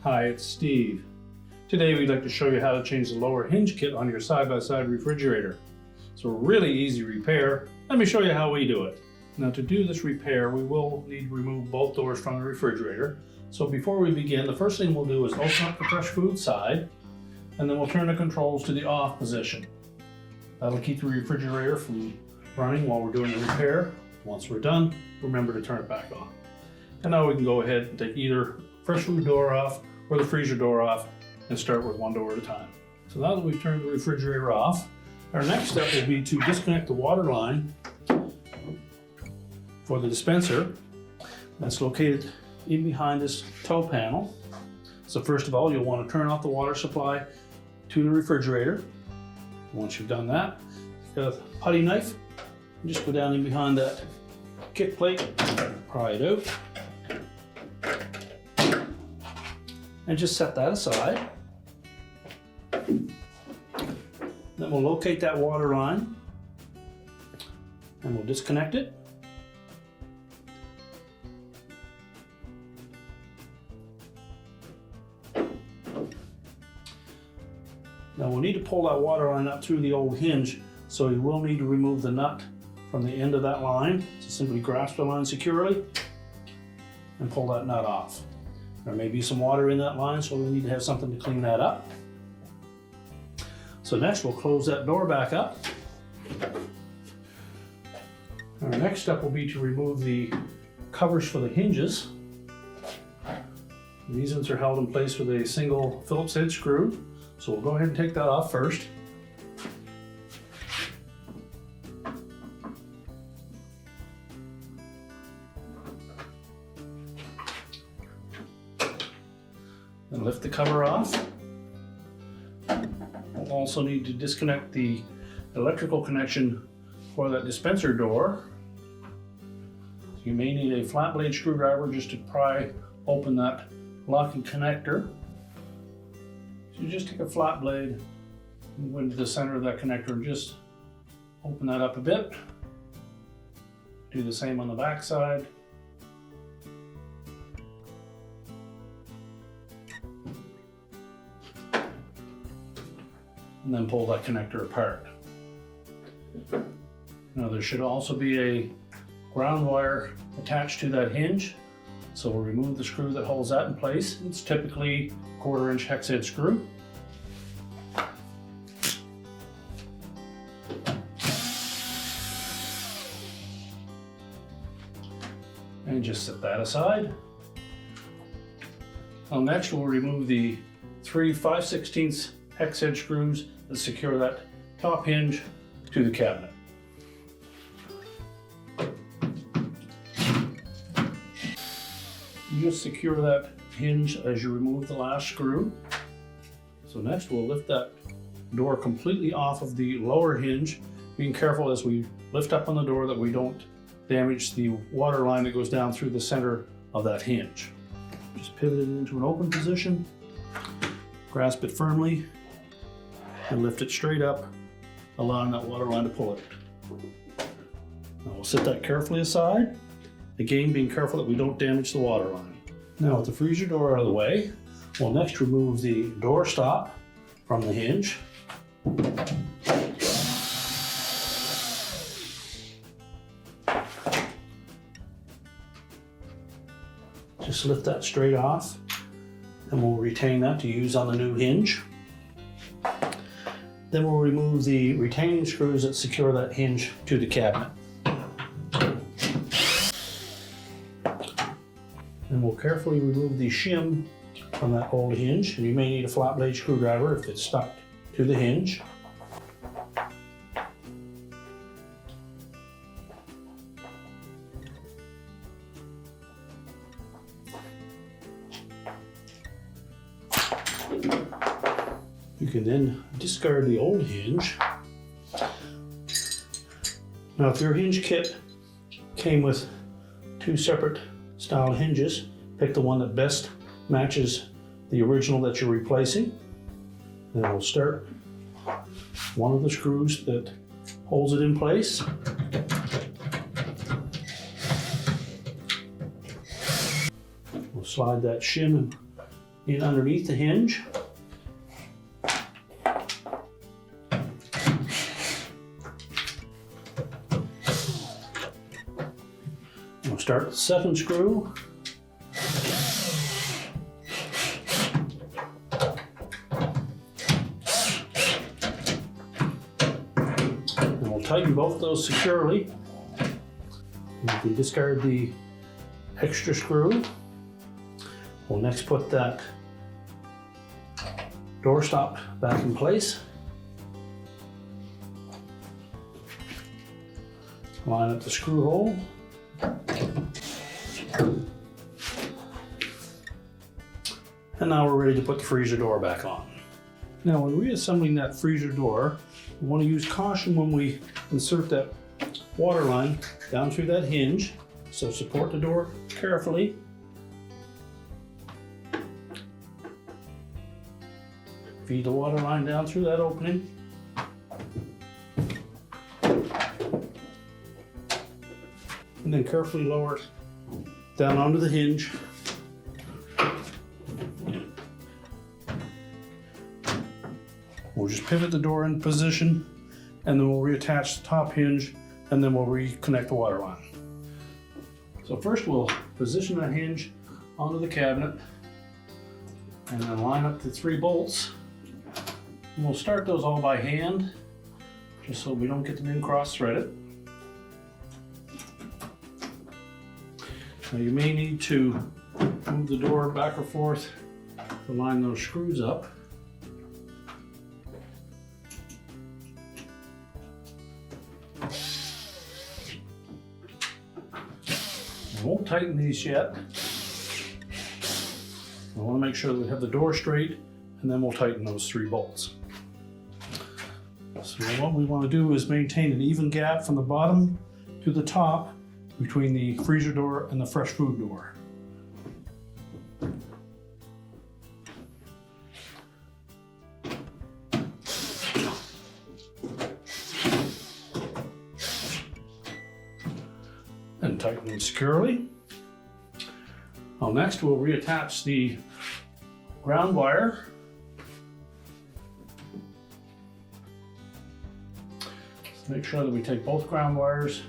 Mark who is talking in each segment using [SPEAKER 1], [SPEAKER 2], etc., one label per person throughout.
[SPEAKER 1] Hi, it's Steve. Today we'd like to show you how to change the lower hinge kit on your side-by-side refrigerator. It's a really easy repair. Let me show you how we do it. Now to do this repair, we will need to remove both doors from the refrigerator. So before we begin, the first thing we'll do is open up the fresh food side, and then we'll turn the controls to the off position. That'll keep the refrigerator from running while we're doing the repair. Once we're done, remember to turn it back on. And now we can go ahead and take either fresh food door off or the freezer door off and start with one door at a time. So now that we've turned the refrigerator off, our next step will be to disconnect the water line for the dispenser. That's located in behind this toe panel. So first of all, you'll want to turn off the water supply to the refrigerator. Once you've done that, you got a putty knife, and just go down in behind that kick plate, pry it out, and just set that aside. Then we'll locate that water line and we'll disconnect it. Now we'll need to pull that water line up through the old hinge, so you will need to remove the nut from the end of that line. So simply grasp the line securely and pull that nut off. There may be some water in that line, so we need to have something to clean that up. So next we'll close that door back up. Our next step will be to remove the covers for the hinges. These ones are held in place with a single Phillips head screw. So we'll go ahead and take that off first. Then lift the cover off. We'll also need to disconnect the electrical connection for that dispenser door. You may need a flat blade screwdriver just to pry open that locking connector. So you just take a flat blade and go into the center of that connector and just open that up a bit. Do the same on the back side. And then pull that connector apart. Now there should also be a ground wire attached to that hinge. So we'll remove the screw that holds that in place. It's typically a 1/4 inch hex head screw. And just set that aside. Now next we'll remove the 3 5/16 hex head screws that secure that top hinge to the cabinet. You just secure that hinge as you remove the last screw. So next we'll lift that door completely off of the lower hinge, being careful as we lift up on the door that we don't damage the water line that goes down through the center of that hinge. Just pivot it into an open position, grasp it firmly, and lift it straight up, allowing that water line to pull it. Now we'll set that carefully aside, again being careful that we don't damage the water line. Now with the freezer door out of the way, we'll next remove the door stop from the hinge. Just lift that straight off, and we'll retain that to use on the new hinge. Then we'll remove the retaining screws that secure that hinge to the cabinet. And we'll carefully remove the shim from that old hinge, and you may need a flat blade screwdriver if it's stuck to the hinge. You can then discard the old hinge. Now if your hinge kit came with 2 separate style hinges, pick the one that best matches the original that you're replacing. Then we'll start one of the screws that holds it in place. slide that shim in underneath the hinge. We'll start the second screw. And we'll tighten both of those securely. And you can discard the extra screw. We'll next put that doorstop back in place. Line up the screw hole. And now we're ready to put the freezer door back on. Now when reassembling that freezer door, we want to use caution when we insert that water line down through that hinge. So support the door carefully. Feed the water line down through that opening. And then carefully lower it down onto the hinge. We'll just pivot the door in position, and then we'll reattach the top hinge, and then we'll reconnect the water line. So first we'll position that hinge onto the cabinet, and then line up the 3 bolts. And we'll start those all by hand, just so we don't get them in cross-threaded. Now you may need to move the door back or forth to line those screws up. I won't tighten these yet. I want to make sure that we have the door straight, and then we'll tighten those 3 bolts. So what we want to do is maintain an even gap from the bottom to the top between the freezer door and the fresh food door. And tighten them securely. Now next we'll reattach the ground wire. Make sure that we take both ground wires,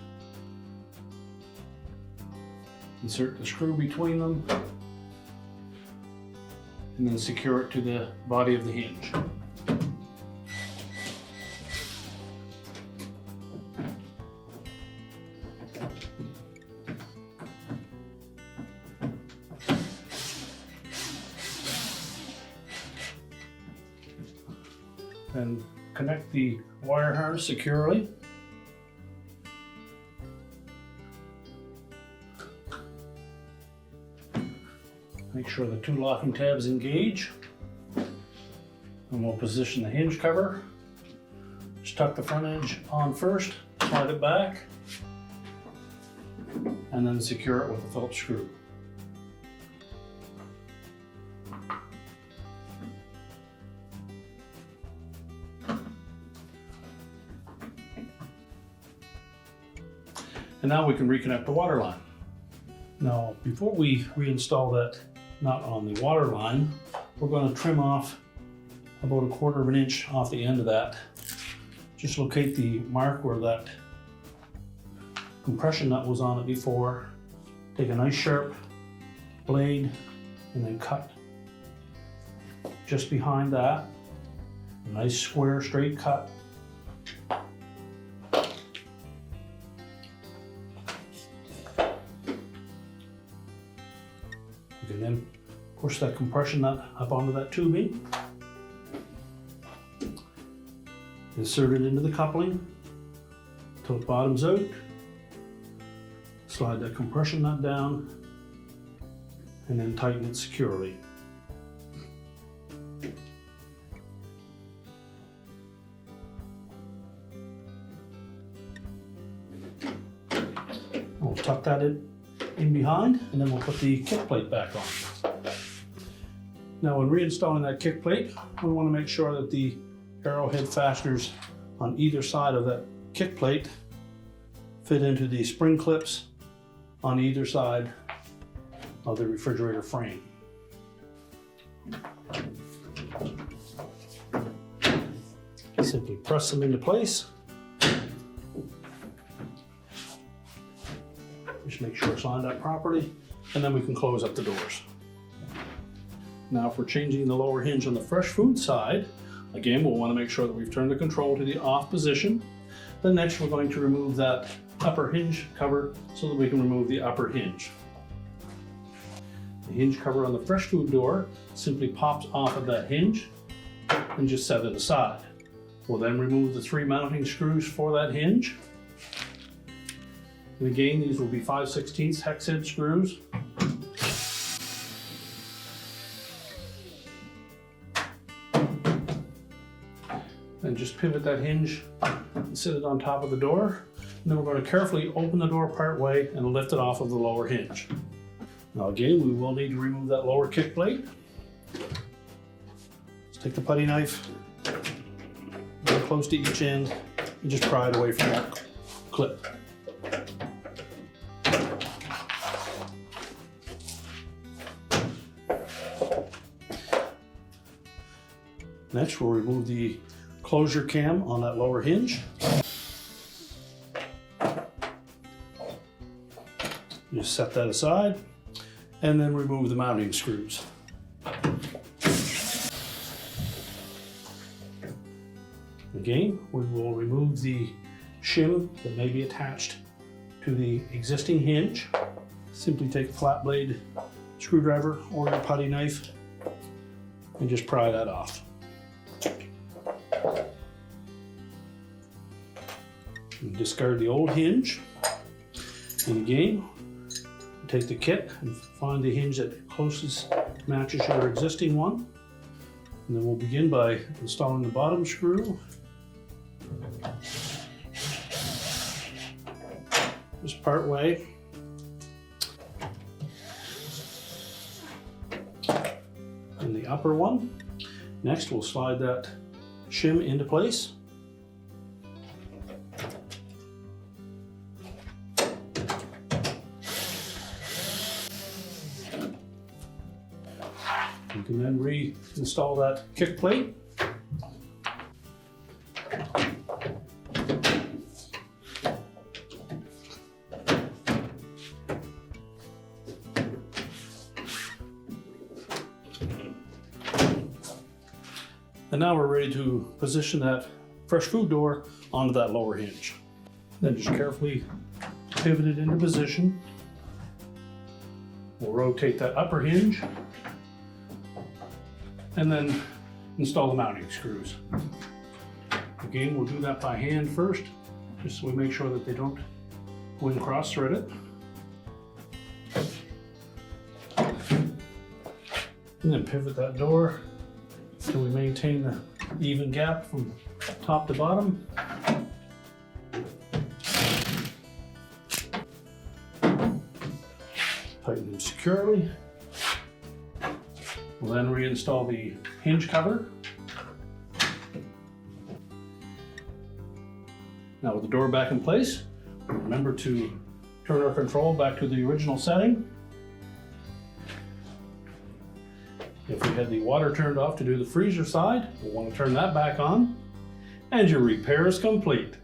[SPEAKER 1] insert the screw between them, and then secure it to the body of the hinge. And connect the wire harness securely. Make sure the 2 locking tabs engage. And we'll position the hinge cover. Just tuck the front edge on first, slide it back, and then secure it with a Phillips screw. And now we can reconnect the water line. Now, before we reinstall that nut on the water line, we're going to trim off about 1/4 of an inch off the end of that. Just locate the mark where that compression nut was on it before. Take a nice sharp blade and then cut just behind that. A nice square straight cut. You can then push that compression nut up onto that tubing. Insert it into the coupling until it bottoms out. Slide that compression nut down and then tighten it securely. We'll tuck that in behind, and then we'll put the kick plate back on. Now when reinstalling that kick plate, we want to make sure that the arrowhead fasteners on either side of that kick plate fit into the spring clips on either side of the refrigerator frame. Simply press them into place. Just make sure it's lined up properly, and then we can close up the doors. Now, if we're changing the lower hinge on the fresh food side, again, we'll want to make sure that we've turned the control to the off position. Then next, we're going to remove that upper hinge cover so that we can remove the upper hinge. The hinge cover on the fresh food door simply pops off of that hinge and just set it aside. We'll then remove the 3 mounting screws for that hinge. And again, these will be 5/16 hex head screws. And just pivot that hinge and sit it on top of the door. And then we're going to carefully open the door part way and lift it off of the lower hinge. Now again, we will need to remove that lower kick plate. Let's take the putty knife, very close to each end, and just pry it away from that clip. Next, we'll remove the closure cam on that lower hinge. Just set that aside, and then remove the mounting screws. Again, we will remove the shim that may be attached to the existing hinge. Simply take a flat blade screwdriver or your putty knife and just pry that off. And discard the old hinge. And again, take the kit and find the hinge that closest matches your existing one. And then we'll begin by installing the bottom screw. Just part way. And the upper one. Next, we'll slide that shim into place. You can then reinstall that kick plate. And now we're ready to position that fresh food door onto that lower hinge. Then just carefully pivot it into position. We'll rotate that upper hinge and then install the mounting screws. Again, we'll do that by hand first, just so we make sure that they don't go in cross-threaded. And then pivot that door so we maintain the even gap from top to bottom. Tighten them securely. We'll then reinstall the hinge cover. Now with the door back in place, remember to turn our control back to the original setting. If we had the water turned off to do the freezer side, we'll want to turn that back on, and your repair is complete.